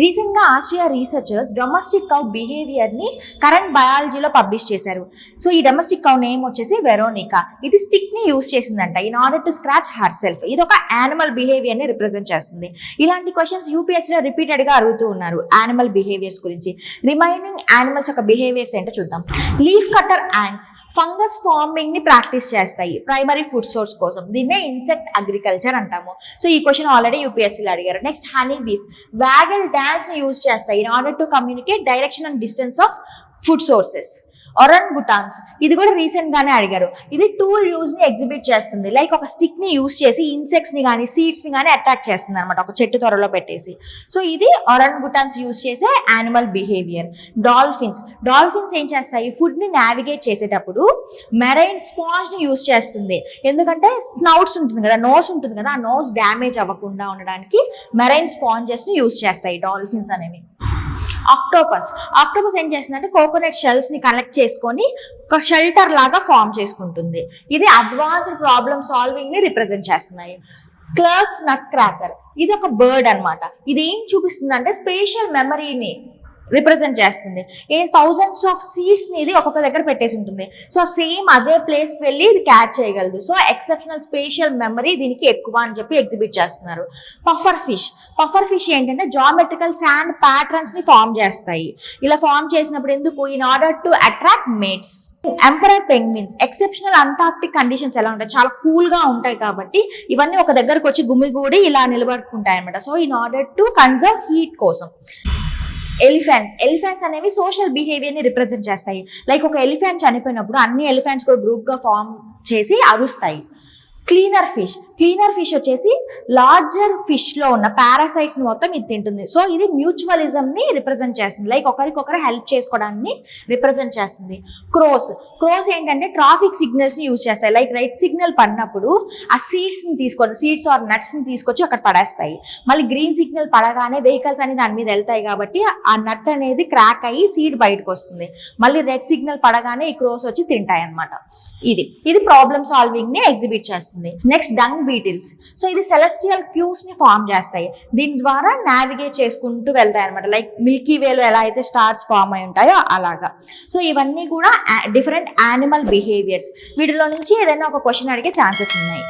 రీసెంట్గా Austria researchers domestic cow బిహేవియర్ని Current బయాలజీలో పబ్లిష్ చేశారు. సో ఈ డొమెస్టిక్ కౌ నేమ్ వచ్చేసి వెరోనికా. ఇది స్టిక్ని యూజ్ చేసిందంట in order to scratch herself. ఇది ఒక యానిమల్ బిహేవియర్ని రిప్రజెంట్ చేస్తుంది. ఇలాంటి క్వశ్చన్స్ యూపీఎస్సీలో రిపీటెడ్గా అడుగుతూ ఉన్నారు యానిమల్ బిహేవియర్స్ గురించి. రిమైనింగ్ యానిమల్స్ యొక్క బిహేవియర్స్ ఏంటో చూద్దాం. Leaf cutter ants fungus farming ని ప్రాక్టీస్ చేస్తాయి ప్రైమరీ ఫుడ్ సోర్స్ కోసం. దీన్నే ఇన్సెక్ట్ అగ్రికల్చర్ అంటాము. సో ఈ క్వశ్చన్ ఆల్రెడీ యూపీఎస్సీలో అడిగారు. Next honey bees waggle dance ని యూజ్ చేస్తాయి in order to communicate direction and distance of food sources. Orangutans ఇది కూడా రీసెంట్ గానే అడిగారు. ఇది టూల్ యూజ్ ని ఎగ్జిబిట్ చేస్తుంది. లైక్ ఒక స్టిక్ ని యూజ్ చేసి ఇన్సెక్ట్స్ ని కానీ సీడ్స్ ని కానీ అటాక్ చేస్తుంది అనమాట ఒక చెట్టు త్వరలో పెట్టేసి. సో ఇది ఒరంగుటాన్స్ యూజ్ చేసే యానిమల్ బిహేవియర్. డాల్ఫిన్స్ ఏం చేస్తాయి, ఫుడ్ ని నావిగేట్ చేసేటప్పుడు మెరైన్ స్పాంజ్ ని యూజ్ చేస్తుంది. ఎందుకంటే స్నౌట్స్ ఉంటుంది కదా, నోస్ ఉంటుంది కదా, ఆ నోస్ డ్యామేజ్ అవ్వకుండా ఉండడానికి మెరైన్ స్పాంజెస్ ని యూజ్ చేస్తాయి డాల్ఫిన్స్ అనేవి. ఆక్టోపస్ ఏం చేస్తుందంటే కోకోనట్ షెల్స్ ని కలెక్ట్ చేసుకొని ఒక షెల్టర్ లాగా ఫామ్ చేసుకుంటుంది. ఇది అడ్వాన్స్డ్ ప్రాబ్లమ్ సాల్వింగ్ ని రిప్రజెంట్ చేస్తున్నాయి. క్లర్క్స్ నట్ క్రాకర్ ఇది ఒక బర్డ్ అనమాట. ఇది ఏం చూపిస్తుంది అంటే స్పేషియల్ మెమరీని రిప్రజెంట్ చేస్తుంది. థౌజండ్స్ ఆఫ్ సీడ్స్ ని ఇది ఒక్కొక్క దగ్గర పెట్టేసి ఉంటుంది. సో సేమ్ అదే ప్లేస్కి వెళ్ళి ఇది క్యాచ్ చేయగలదు. సో ఎక్సెప్షనల్ స్పేషియల్ మెమరీ దీనికి ఎక్కువ అని చెప్పి ఎగ్జిబిట్ చేస్తున్నారు. పఫర్ ఫిష్ ఏంటంటే జామెట్రికల్ శాండ్ ప్యాటర్న్స్ ని ఫామ్ చేస్తాయి. ఇలా ఫామ్ చేసినప్పుడు ఎందుకు, in order to attract mates. Emperor penguins exceptional Antarctic conditions ఎలా ఉంటాయి, చాలా కూల్ గా ఉంటాయి కాబట్టి ఇవన్నీ ఒక దగ్గరకు వచ్చి గుమిగూడి ఇలా నిలబడుకుంటాయి అనమాట. So in order to conserve heat కోసం. ఎలిఫెంట్స్ అనేవి సోషల్ బిహేవియర్ ని రిప్రజెంట్ చేస్తాయి. లైక్ ఒక ఎలిఫెంట్ చనిపోయినప్పుడు అన్ని ఎలిఫెంట్స్ కూడా గ్రూప్ గా ఫామ్ చేసి అరుస్తాయి. క్లీనర్ ఫిష్ వచ్చేసి లార్జర్ ఫిష్ లో ఉన్న పారాసైట్స్ ని మొత్తం ఇది తింటుంది. సో ఇది మ్యూచువలిజం ని రిప్రజెంట్ చేస్తుంది. లైక్ ఒకరికొకరు హెల్ప్ చేసుకోవడాన్ని రిప్రజెంట్ చేస్తుంది. క్రోస్ ఏంటంటే ట్రాఫిక్ సిగ్నల్స్ ని యూజ్ చేస్తాయి. లైక్ రెడ్ సిగ్నల్ పడినప్పుడు ఆ సీడ్స్ ఆర్ నట్స్ ని తీసుకొచ్చి అక్కడ పడేస్తాయి. మళ్ళీ గ్రీన్ సిగ్నల్ పడగానే వెహికల్స్ అనేది దాని మీద వెళ్తాయి కాబట్టి ఆ నట్ అనేది క్రాక్ అయ్యి సీడ్ బయటకు వస్తుంది. మళ్ళీ రెడ్ సిగ్నల్ పడగానే ఈ క్రోస్ వచ్చి తింటాయి అనమాట. ఇది ప్రాబ్లమ్ సాల్వింగ్ ని ఎగ్జిబిట్ చేస్తుంది. Next dung beetles. సో ఇది సెలెస్టియల్ క్యూస్ ని ఫామ్ చేస్తాయి. దీని ద్వారా నావిగేట్ చేసుకుంటూ వెళ్తాయి అనమాట. లైక్ మిల్కీ వేలో ఎలా అయితే స్టార్స్ ఫామ్ అయి ఉంటాయో అలాగా. సో ఇవన్నీ కూడా డిఫరెంట్ యానిమల్ బిహేవియర్స్. వీటిలో నుంచి ఏదైనా ఒక క్వశ్చన్ అడిగే ఛాన్సెస్ ఉన్నాయి.